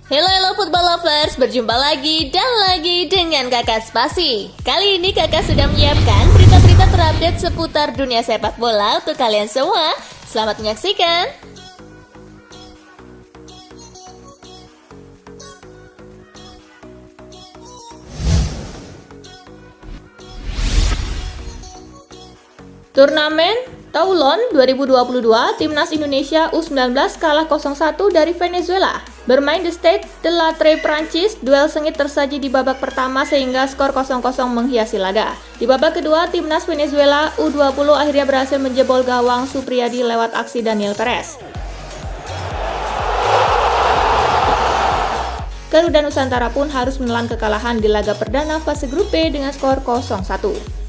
Halo football lovers, berjumpa lagi dan lagi dengan Kakak Spasi. Kali ini Kakak sudah menyiapkan berita-berita terupdate seputar dunia sepak bola untuk kalian semua. Selamat menyaksikan. Turnamen Toulon 2022, Timnas Indonesia U19 kalah 0-1 dari Venezuela. Bermain di Stade de la Tre Prancis, duel sengit tersaji di babak pertama sehingga skor 0-0 menghiasi laga. Di babak kedua, Timnas Venezuela U20 akhirnya berhasil menjebol gawang Supriyadi lewat aksi Daniel Perez. Garuda Nusantara pun harus menelan kekalahan di laga perdana fase grup B dengan skor 0-1.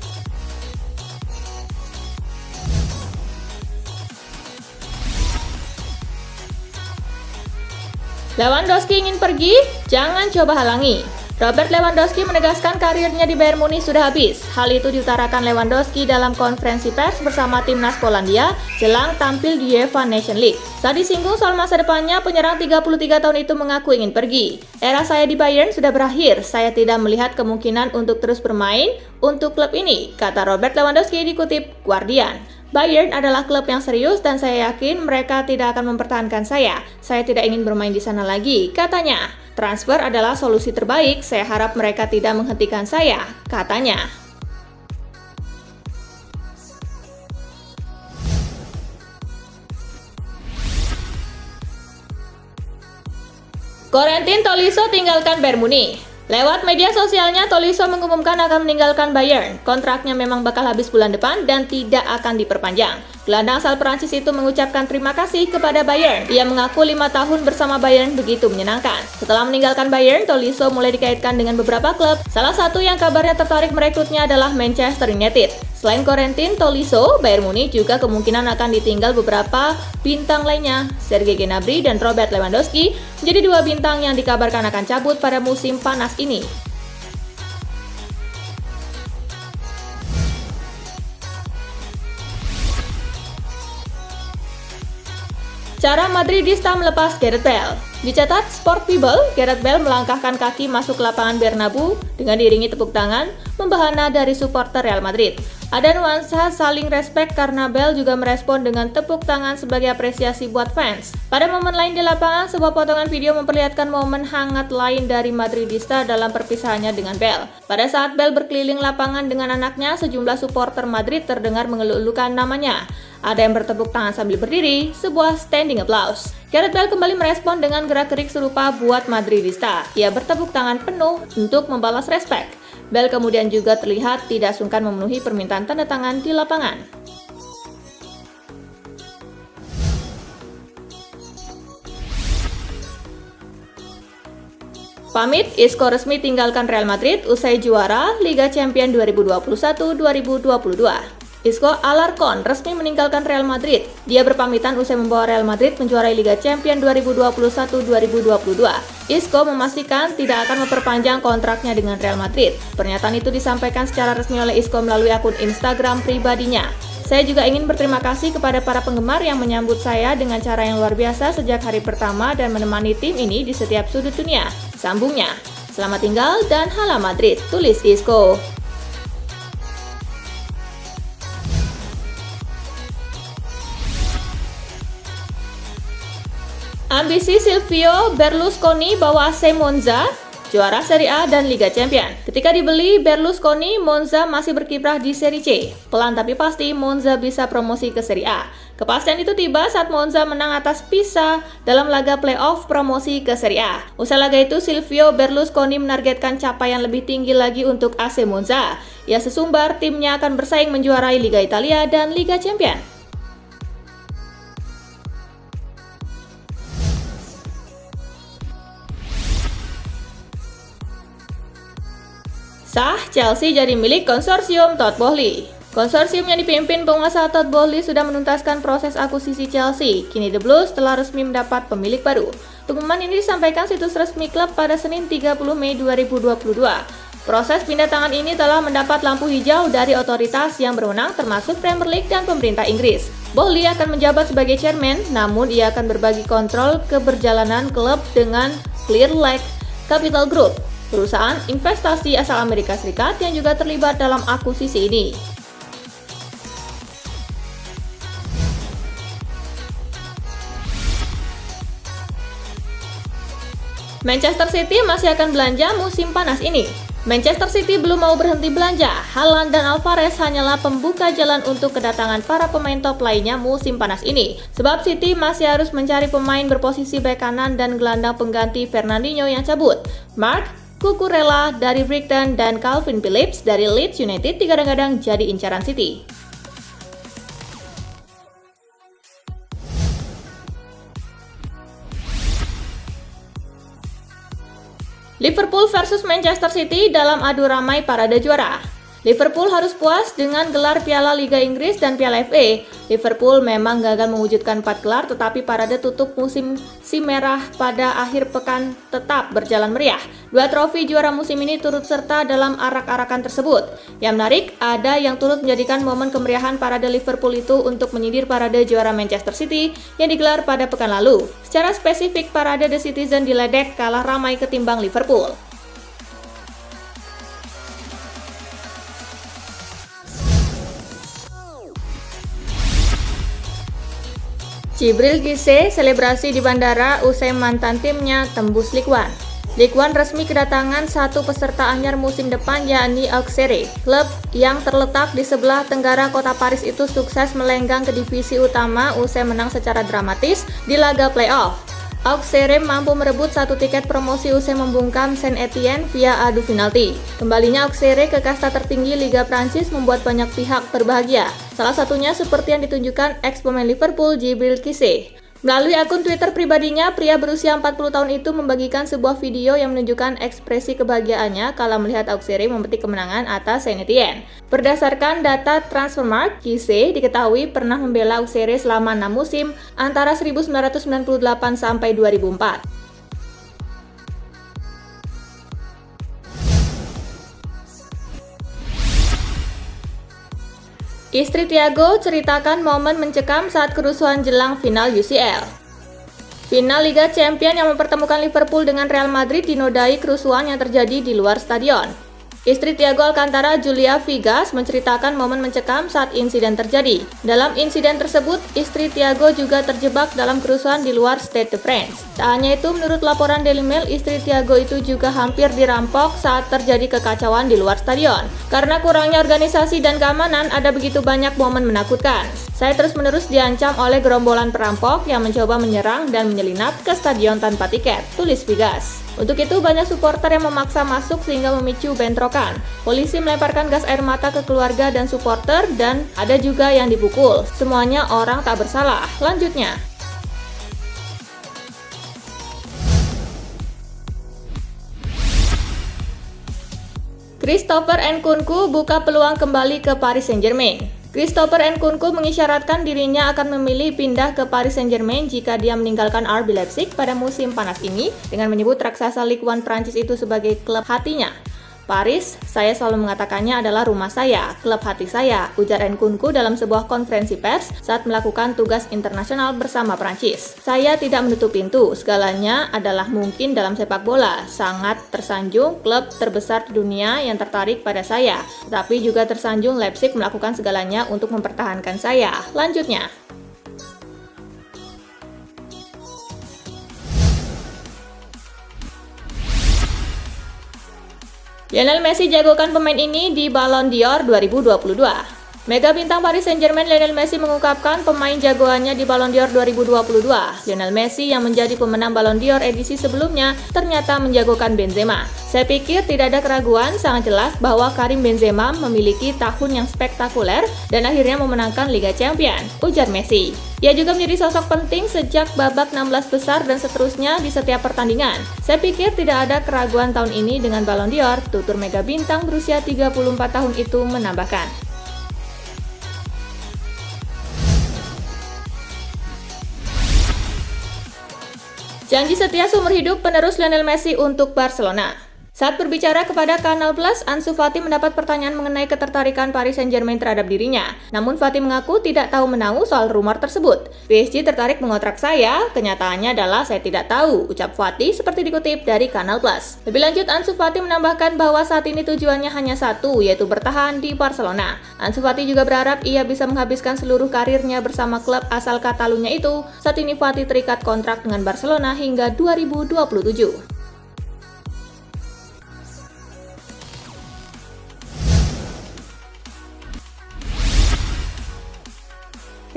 Lewandowski ingin pergi? Jangan coba halangi. Robert Lewandowski menegaskan karirnya di Bayern Munich sudah habis. Hal itu diutarakan Lewandowski dalam konferensi pers bersama timnas Polandia jelang tampil di UEFA Nations League. Saat disinggung soal masa depannya, penyerang 33 tahun itu mengaku ingin pergi. Era saya di Bayern sudah berakhir, saya tidak melihat kemungkinan untuk terus bermain untuk klub ini, kata Robert Lewandowski dikutip Guardian. Bayern adalah klub yang serius dan saya yakin mereka tidak akan mempertahankan saya. Saya tidak ingin bermain di sana lagi, katanya. Transfer adalah solusi terbaik, saya harap mereka tidak menghentikan saya, katanya. Corentin Tolisso tinggalkan Bayern Munich. Lewat media sosialnya, Tolisso mengumumkan akan meninggalkan Bayern. Kontraknya memang bakal habis bulan depan dan tidak akan diperpanjang. Gelandang asal Prancis itu mengucapkan terima kasih kepada Bayern. Ia mengaku 5 tahun bersama Bayern begitu menyenangkan. Setelah meninggalkan Bayern, Tolisso mulai dikaitkan dengan beberapa klub. Salah satu yang kabarnya tertarik merekrutnya adalah Manchester United. Selain Corentin Tolisso, Bayern Munich juga kemungkinan akan ditinggal beberapa bintang lainnya. Sergei Gnabry dan Robert Lewandowski menjadi dua bintang yang dikabarkan akan cabut pada musim panas ini. Cara Madridista melepas Gareth Bale. Dicatat Sport People, Gareth Bale melangkahkan kaki masuk lapangan Bernabeu dengan diiringi tepuk tangan membahana dari supporter Real Madrid. Ada nuansa saling respek karena Bale juga merespon dengan tepuk tangan sebagai apresiasi buat fans. Pada momen lain di lapangan, sebuah potongan video memperlihatkan momen hangat lain dari Madridista dalam perpisahannya dengan Bale. Pada saat Bale berkeliling lapangan dengan anaknya, sejumlah supporter Madrid terdengar mengeluh-elukan namanya. Ada yang bertepuk tangan sambil berdiri, sebuah standing applause. Gareth Bale kembali merespon dengan gerak-gerik serupa buat Madridista. Ia bertepuk tangan penuh untuk membalas respek. Bale kemudian juga terlihat tidak sungkan memenuhi permintaan tanda tangan di lapangan. Pamit, Isco resmi tinggalkan Real Madrid usai juara Liga Champions 2021-2022. Isco Alarcón resmi meninggalkan Real Madrid. Dia berpamitan usai membawa Real Madrid menjuarai Liga Champions 2021-2022. Isco memastikan tidak akan memperpanjang kontraknya dengan Real Madrid. Pernyataan itu disampaikan secara resmi oleh Isco melalui akun Instagram pribadinya. Saya juga ingin berterima kasih kepada para penggemar yang menyambut saya dengan cara yang luar biasa sejak hari pertama dan menemani tim ini di setiap sudut dunia. Sambungnya, selamat tinggal dan hala Madrid, tulis Isco. Ambisi Silvio Berlusconi bawa AC Monza juara Serie A dan Liga Champions. Ketika dibeli Berlusconi, Monza masih berkiprah di Serie C. Pelan tapi pasti Monza bisa promosi ke Serie A. Kepastian itu tiba saat Monza menang atas Pisa dalam laga playoff promosi ke Serie A. Usai laga itu, Silvio Berlusconi menargetkan capaian lebih tinggi lagi untuk AC Monza. Ia sesumbar timnya akan bersaing menjuarai Liga Italia dan Liga Champions. Sah, Chelsea jadi milik konsorsium Todd Boehly. Konsorsium yang dipimpin penguasa Todd Boehly sudah menuntaskan proses akuisisi Chelsea. Kini The Blues telah resmi mendapat pemilik baru. Pengumuman ini disampaikan situs resmi klub pada Senin 30 Mei 2022. Proses pindah tangan ini telah mendapat lampu hijau dari otoritas yang berwenang termasuk Premier League dan pemerintah Inggris. Boehly akan menjabat sebagai chairman, namun ia akan berbagi kontrol keberjalanan klub dengan Clear Lake Capital Group, perusahaan investasi asal Amerika Serikat yang juga terlibat dalam akuisisi ini. Manchester City masih akan belanja musim panas ini. Manchester City belum mau berhenti belanja. Haaland dan Alvarez hanyalah pembuka jalan untuk kedatangan para pemain top lainnya musim panas ini. Sebab City masih harus mencari pemain berposisi bek kanan dan gelandang pengganti Fernandinho yang cabut. Marc Cucurella dari Brighton dan Calvin Phillips dari Leeds United digadang-gadang jadi incaran City. Liverpool versus Manchester City dalam adu ramai parade juara. Liverpool harus puas dengan gelar Piala Liga Inggris dan Piala FA. Liverpool memang gagal mewujudkan 4 gelar, tetapi parade tutup musim si merah pada akhir pekan tetap berjalan meriah. 2 trofi juara musim ini turut serta dalam arak-arakan tersebut. Yang menarik, ada yang turut menjadikan momen kemeriahan parade Liverpool itu untuk menyindir parade juara Manchester City yang digelar pada pekan lalu. Secara spesifik, parade The Citizen diledek kalah ramai ketimbang Liverpool. Djibril Cissé selebrasi di bandara usai mantan timnya tembus Ligue 1. Ligue 1 resmi kedatangan satu peserta anyar musim depan, yakni Auxerre. Klub yang terletak di sebelah tenggara kota Paris itu sukses melenggang ke divisi utama usai menang secara dramatis di laga playoff. Auxerre mampu merebut satu tiket promosi usai membungkam Saint-Étienne via adu penalti. Kembalinya Auxerre ke kasta tertinggi Liga Prancis membuat banyak pihak berbahagia. Salah satunya seperti yang ditunjukkan ex-pemain Liverpool Djibril Cissé. Melalui akun Twitter pribadinya, pria berusia 40 tahun itu membagikan sebuah video yang menunjukkan ekspresi kebahagiaannya kala melihat Auxerre memetik kemenangan atas Saint-Étienne. Berdasarkan data Transfermarkt, Cissé diketahui pernah membela Auxerre selama 6 musim antara 1998 sampai 2004. Istri Thiago ceritakan momen mencekam saat kerusuhan jelang final UCL. Final Liga Champions yang mempertemukan Liverpool dengan Real Madrid dinodai kerusuhan yang terjadi di luar stadion. Istri Thiago Alcantara, Julia Vigas, menceritakan momen mencekam saat insiden terjadi. Dalam insiden tersebut, istri Thiago juga terjebak dalam kerusuhan di luar Stade de France. Tak hanya itu, menurut laporan Daily Mail, istri Thiago itu juga hampir dirampok saat terjadi kekacauan di luar stadion. Karena kurangnya organisasi dan keamanan, ada begitu banyak momen menakutkan. Saya terus-menerus diancam oleh gerombolan perampok yang mencoba menyerang dan menyelinap ke stadion tanpa tiket, tulis Vigas. Untuk itu, banyak supporter yang memaksa masuk sehingga memicu bentrokan. Polisi melemparkan gas air mata ke keluarga dan supporter, dan ada juga yang dipukul. Semuanya orang tak bersalah. Lanjutnya, Christopher Nkunku buka peluang kembali ke Paris Saint-Germain. Christopher Nkunku mengisyaratkan dirinya akan memilih pindah ke Paris Saint-Germain jika dia meninggalkan RB Leipzig pada musim panas ini, dengan menyebut raksasa Ligue 1 Prancis itu sebagai klub hatinya. Paris, saya selalu mengatakannya adalah rumah saya, klub hati saya, ujar Nkunku dalam sebuah konferensi pers saat melakukan tugas internasional bersama Prancis. Saya tidak menutup pintu, segalanya adalah mungkin dalam sepak bola. Sangat tersanjung klub terbesar di dunia yang tertarik pada saya, tetapi juga tersanjung Leipzig melakukan segalanya untuk mempertahankan saya. Lanjutnya, Lionel Messi jagokan pemain ini di Ballon d'Or 2022. Mega bintang Paris Saint-Germain Lionel Messi mengungkapkan pemain jagoannya di Ballon d'Or 2022. Lionel Messi yang menjadi pemenang Ballon d'Or edisi sebelumnya ternyata menjagokan Benzema. Saya pikir tidak ada keraguan, sangat jelas bahwa Karim Benzema memiliki tahun yang spektakuler dan akhirnya memenangkan Liga Champions, ujar Messi. Ia juga menjadi sosok penting sejak babak 16 besar dan seterusnya di setiap pertandingan. Saya pikir tidak ada keraguan tahun ini dengan Ballon d'Or, tutur mega bintang berusia 34 tahun itu menambahkan. Janji setia seumur hidup penerus Lionel Messi untuk Barcelona. Saat berbicara kepada Kanal Plus, Ansu Fati mendapat pertanyaan mengenai ketertarikan Paris Saint-Germain terhadap dirinya. Namun Fati mengaku tidak tahu menahu soal rumor tersebut. PSG tertarik mengontrak saya, kenyataannya adalah saya tidak tahu, ucap Fati seperti dikutip dari Kanal Plus. Lebih lanjut, Ansu Fati menambahkan bahwa saat ini tujuannya hanya satu, yaitu bertahan di Barcelona. Ansu Fati juga berharap ia bisa menghabiskan seluruh karirnya bersama klub asal Catalunya itu. Saat ini Fati terikat kontrak dengan Barcelona hingga 2027.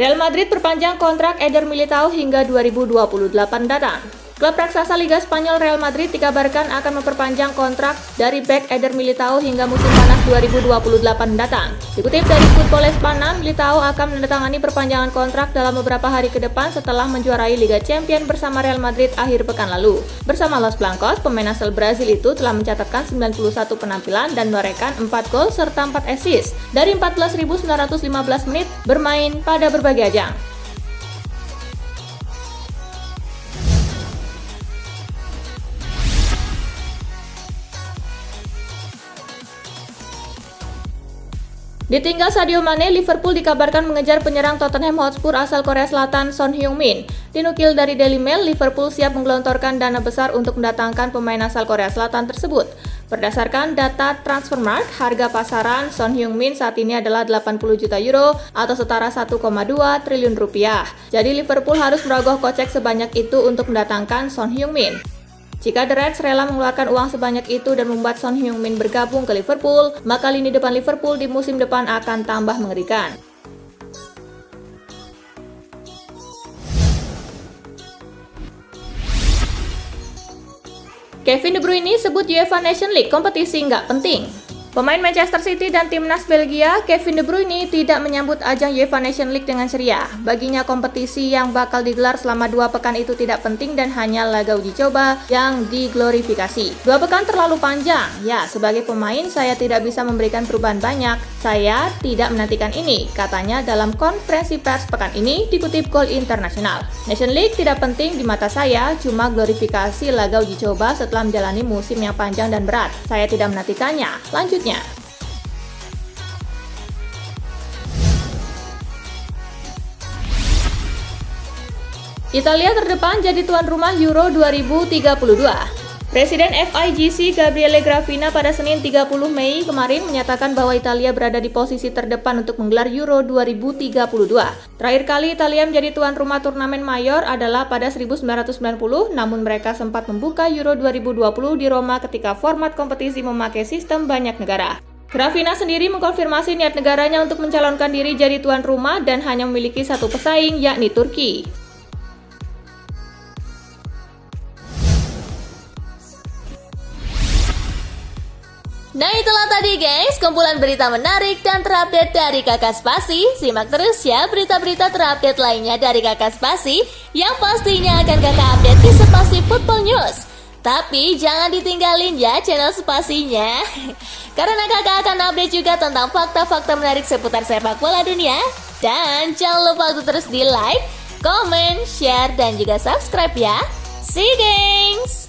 Real Madrid perpanjang kontrak Eder Militao hingga 2028 datang. Klub raksasa Liga Spanyol Real Madrid dikabarkan akan memperpanjang kontrak dari bek Eder Militao hingga musim panas 2028 datang. Dikutip dari Football Espana, Militao akan menandatangani perpanjangan kontrak dalam beberapa hari ke depan setelah menjuarai Liga Champions bersama Real Madrid akhir pekan lalu. Bersama Los Blancos, pemain asal Brasil itu telah mencatatkan 91 penampilan dan menorehkan 4 gol serta 4 assist dari 14.915 menit bermain pada berbagai ajang. Ditinggal Sadio Mane, Liverpool dikabarkan mengejar penyerang Tottenham Hotspur asal Korea Selatan Son Heung-min. Dinukil dari Daily Mail, Liverpool siap menggelontorkan dana besar untuk mendatangkan pemain asal Korea Selatan tersebut. Berdasarkan data Transfermarkt, harga pasaran Son Heung-min saat ini adalah 80 juta euro atau setara 1,2 triliun rupiah. Jadi Liverpool harus merogoh kocek sebanyak itu untuk mendatangkan Son Heung-min. Jika The Reds rela mengeluarkan uang sebanyak itu dan membuat Son Heung-min bergabung ke Liverpool, maka lini depan Liverpool di musim depan akan tambah mengerikan. Kevin De Bruyne sebut UEFA Nations League kompetisi nggak penting. Pemain Manchester City dan timnas Belgia, Kevin De Bruyne tidak menyambut ajang UEFA Nations League dengan ceria. Baginya kompetisi yang bakal digelar selama 2 pekan itu tidak penting dan hanya laga uji coba yang diglorifikasi. 2 pekan terlalu panjang. Ya, sebagai pemain saya tidak bisa memberikan perubahan banyak. Saya tidak menantikan ini, katanya dalam konferensi pers pekan ini dikutip Goal International. Nations League tidak penting di mata saya, cuma glorifikasi laga uji coba setelah menjalani musim yang panjang dan berat. Saya tidak menantikannya. Lanjut. Italia terdepan jadi tuan rumah Euro 2032. Presiden FIGC Gabriele Gravina pada Senin 30 Mei kemarin menyatakan bahwa Italia berada di posisi terdepan untuk menggelar Euro 2032. Terakhir kali Italia menjadi tuan rumah turnamen mayor adalah pada 1990, namun mereka sempat membuka Euro 2020 di Roma ketika format kompetisi memakai sistem banyak negara. Gravina sendiri mengkonfirmasi niat negaranya untuk mencalonkan diri jadi tuan rumah dan hanya memiliki satu pesaing, yakni Turki. Nah itulah tadi guys, kumpulan berita menarik dan terupdate dari Kakak Spasi. Simak terus ya berita-berita terupdate lainnya dari Kakak Spasi yang pastinya akan Kakak update di Spasi Football News. Tapi jangan ditinggalin ya channel Spasinya, karena Kakak akan update juga tentang fakta-fakta menarik seputar sepak bola dunia. Dan jangan lupa untuk terus di like, comment, share, dan juga subscribe ya. See you guys!